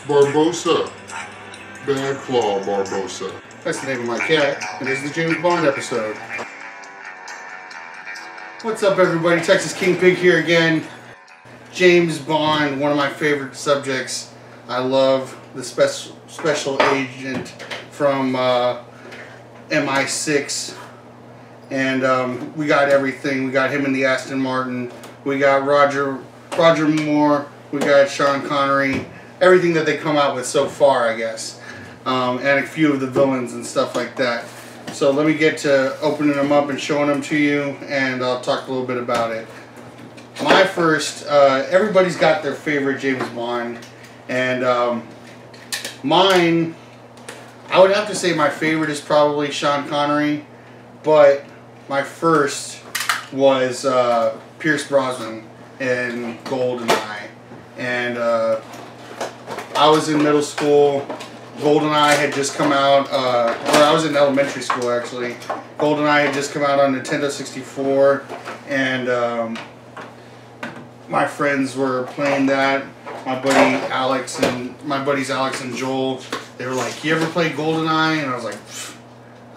Barbossa. Bad-Claw Barbossa. That's the name of my cat, and this is the James Bond episode. What's up, everybody? Texas King Pig here again. James Bond, one of my favorite subjects. I love the special agent from MI6, and we got everything. We got him in the Aston Martin. We got Roger Moore. We got Sean Connery. Everything that they come out with so far, I guess. And a few of the villains and stuff like that. So let me get to opening them up and showing them to you, and I'll talk a little bit about it. My first, everybody's got their favorite James Bond, and mine, I would have to say my favorite is probably Sean Connery, but my first was Pierce Brosnan in Goldeneye, and I was in middle school. Goldeneye had just come out, or I was in elementary school actually. Goldeneye had just come out on Nintendo 64, and my friends were playing that. My buddies Alex and Joel, they were like, "You ever played Goldeneye?" And I was like,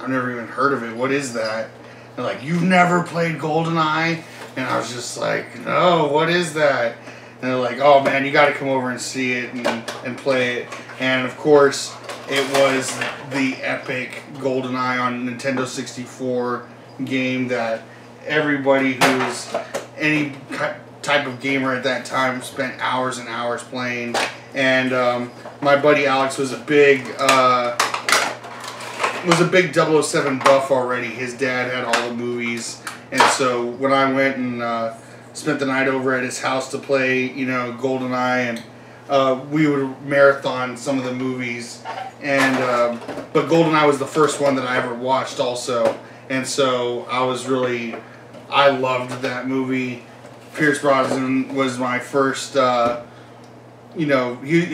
"I've never even heard of it. What is that?" They're like, "You've never played Goldeneye?" And I was just like, "No, what is that?" And they're like, "Oh man, you got to come over and see it and play it." And of course, it was the epic Goldeneye on Nintendo 64 game that everybody who's any type of gamer at that time spent hours and hours playing. And my buddy Alex was a big 007 buff already. His dad had all the movies, and so when I went and spent the night over at his house to play, Goldeneye, and we would marathon some of the movies, and but Goldeneye was the first one that I ever watched also, and so I loved that movie. Pierce Brosnan was my first, he'll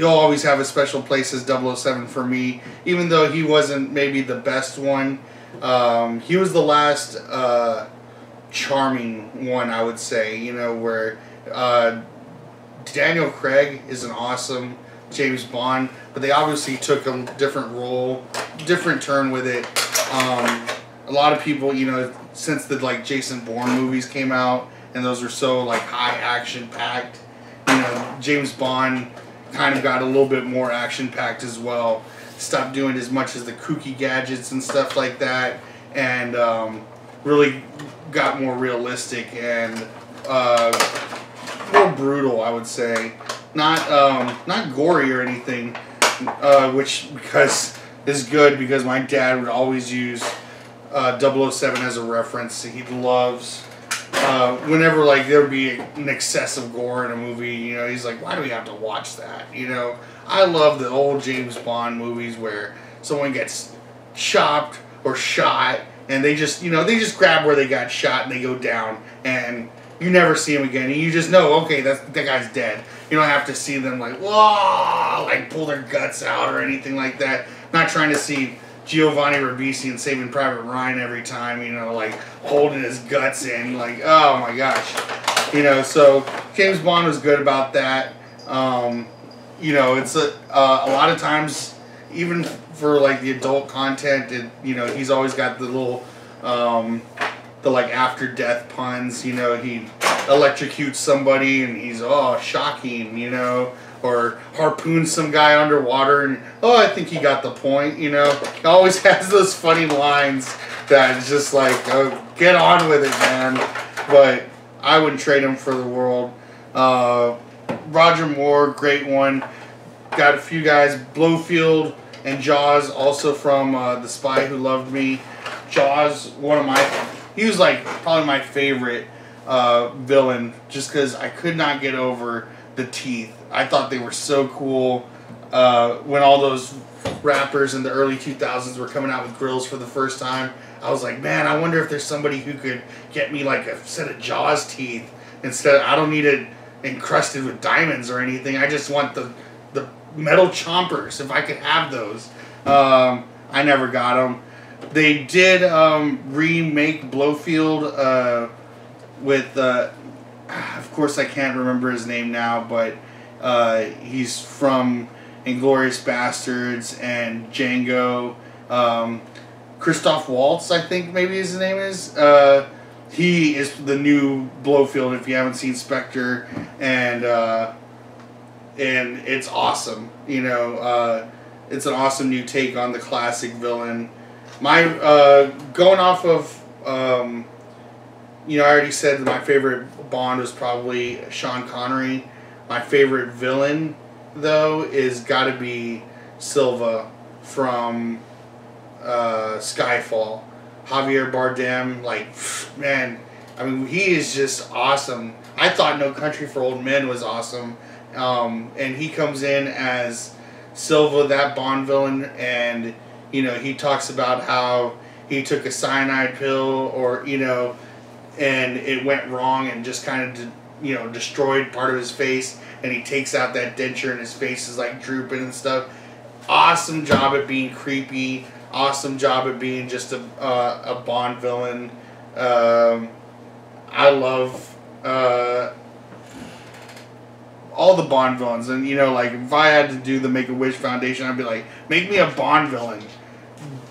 always have a special place as 007 for me, even though he wasn't maybe the best one. He was the last charming one, I would say, where Daniel Craig is an awesome James Bond, but they obviously took a different role, different turn with it. A lot of people, since the Jason Bourne movies came out, and those were so high action packed, James Bond kind of got a little bit more action packed as well. Stopped doing as much as the kooky gadgets and stuff like that, and really got more realistic and more brutal, I would say. Not gory or anything, because is good, because my dad would always use 007 as a reference. He loves whenever there would be an excessive gore in a movie, he's like, "Why do we have to watch that?" I love the old James Bond movies where someone gets chopped or shot, and they just grab where they got shot and they go down, and you never see him again, and you just know, okay, that guy's dead. You don't have to see them whoa, pull their guts out or anything like that. Not trying to see Giovanni Ribisi in Saving Private Ryan every time, holding his guts in, oh my gosh. So James Bond was good about that. It's a lot of times, even for the adult content, he's always got the little after death puns. He electrocutes somebody and he's shocking, or harpoons some guy underwater and I think he got the point. He always has those funny lines that is just get on with it, man. But I wouldn't trade him for the world. Roger Moore, great one. Got a few guys, Blofeld and Jaws, also from The Spy Who Loved Me. Jaws, he was probably my favorite villain, just because I could not get over the teeth. I thought they were so cool. When all those rappers in the early 2000s were coming out with grills for the first time, I was like, man, I wonder if there's somebody who could get me a set of Jaws teeth. I don't need it encrusted with diamonds or anything. I just want the metal chompers, if I could have those. I never got them. They did remake Blofeld with, of course I can't remember his name now, but he's from Inglourious Bastards and Django. Christoph Waltz, I think maybe his name is. He is the new Blofeld if you haven't seen Spectre, and it's awesome. You know, it's an awesome new take on the classic villain. My going off of you know, I already said that my favorite Bond was probably Sean Connery. My favorite villain, though, is got to be Silva from Skyfall. Javier Bardem, like, man, I mean, he is just awesome. I thought No Country for Old Men was awesome. And he comes in as Silva, that Bond villain, and, you know, he talks about how he took a cyanide pill, or, you know, and it went wrong and just kind of, you know, destroyed part of his face, and he takes out that denture and his face is like drooping and stuff. Awesome job at being creepy. Awesome job at being just a Bond villain. I love all the Bond villains, and you know, like if I had to do the Make-A-Wish Foundation, I'd be like, make me a Bond villain.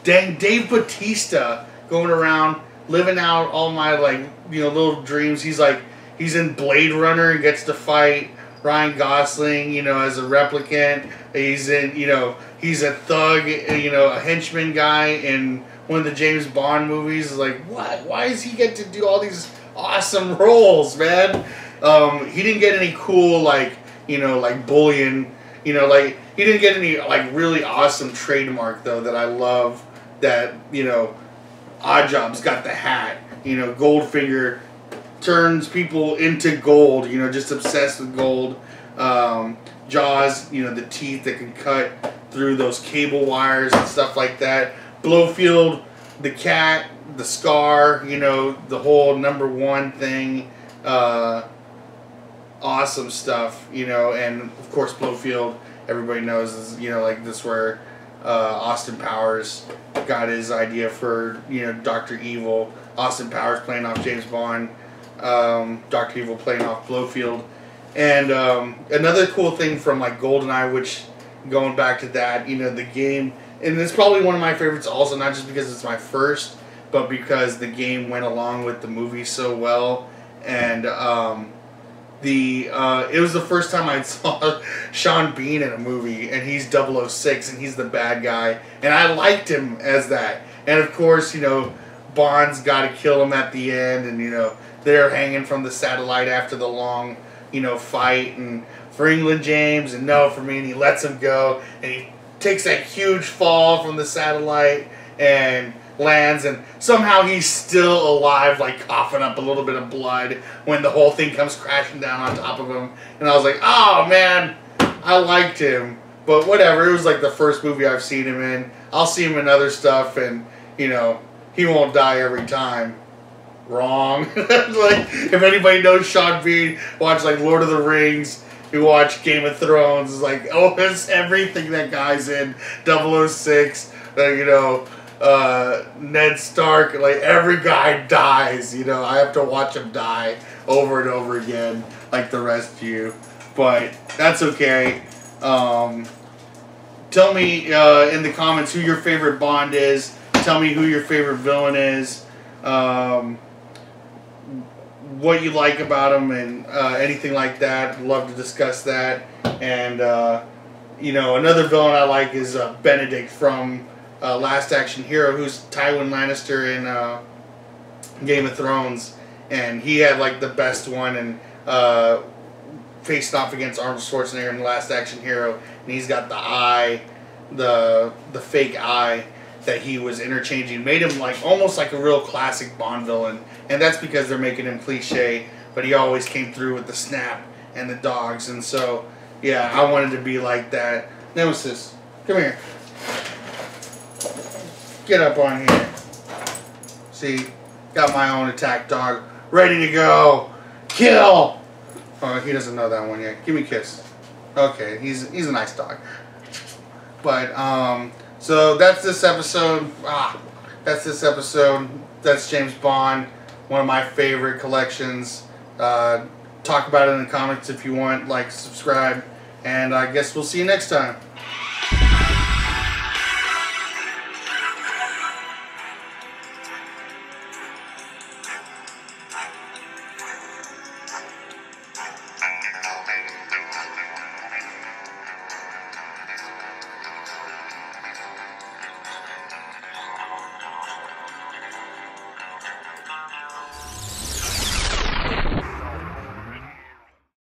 Dang, Dave Bautista going around living out all my, like, you know, little dreams. He's like, he's in Blade Runner and gets to fight Ryan Gosling, you know, as a replicant. He's in, you know, he's a thug, you know, a henchman guy in one of the James Bond movies. Like, what? Why does he get to do all these awesome roles, man? He didn't get any cool, like, you know, like bullion, you know, like, he didn't get any, like, really awesome trademark, though, that I love, that, you know, Oddjob's got the hat, you know, Goldfinger turns people into gold, you know, just obsessed with gold. Jaws, you know, the teeth that can cut through those cable wires and stuff like that. Blofeld, the cat, the scar, you know, the whole #1 thing. Awesome stuff, you know, and of course Blofeld, everybody knows, is, you know, like this where Austin Powers got his idea for, you know, Dr. Evil. Austin Powers playing off James Bond. Dr. Evil playing off Blofeld. And another cool thing from like Goldeneye, which going back to that, you know, the game, and it's probably one of my favorites also, not just because it's my first, but because the game went along with the movie so well. And it was the first time I saw Sean Bean in a movie, and he's 006 and he's the bad guy, and I liked him as that. And of course, you know, Bond's got to kill him at the end, and you know, they're hanging from the satellite after the long, you know, fight, and for England James, and no for me, and he lets him go, and he takes that huge fall from the satellite and lands, and somehow he's still alive, like coughing up a little bit of blood when the whole thing comes crashing down on top of him. And I was like, oh man, I liked him. But whatever, it was like the first movie I've seen him in. I'll see him in other stuff, and you know, he won't die every time. Wrong. Like, if anybody knows Sean Bean, watch like Lord of the Rings, you watch Game of Thrones, it's like, oh, it's everything that guy's in. 006, you know, Ned Stark, like every guy dies, you know. I have to watch him die over and over again, like the rest of you. But that's okay. Tell me in the comments who your favorite Bond is. Tell me who your favorite villain is. What you like about him, and anything like that. I'd love to discuss that. And you know, another villain I like is Benedict from Last Action Hero, who's Tywin Lannister in Game of Thrones, and he had like the best one, and faced off against Arnold Schwarzenegger in Last Action Hero, and he's got the eye, the fake eye that he was interchanging, made him like almost like a real classic Bond villain, and that's because they're making him cliche, but he always came through with the snap and the dogs, and so yeah, I wanted to be like that. Nemesis, come here. Get up on here. See, got my own attack dog, ready to go. Kill! Oh, he doesn't know that one yet. Give me a kiss. Okay, he's a nice dog. But, so that's this episode. That's this episode. That's James Bond, one of my favorite collections. Talk about it in the comments if you want. Like, subscribe, And I guess we'll see you next time.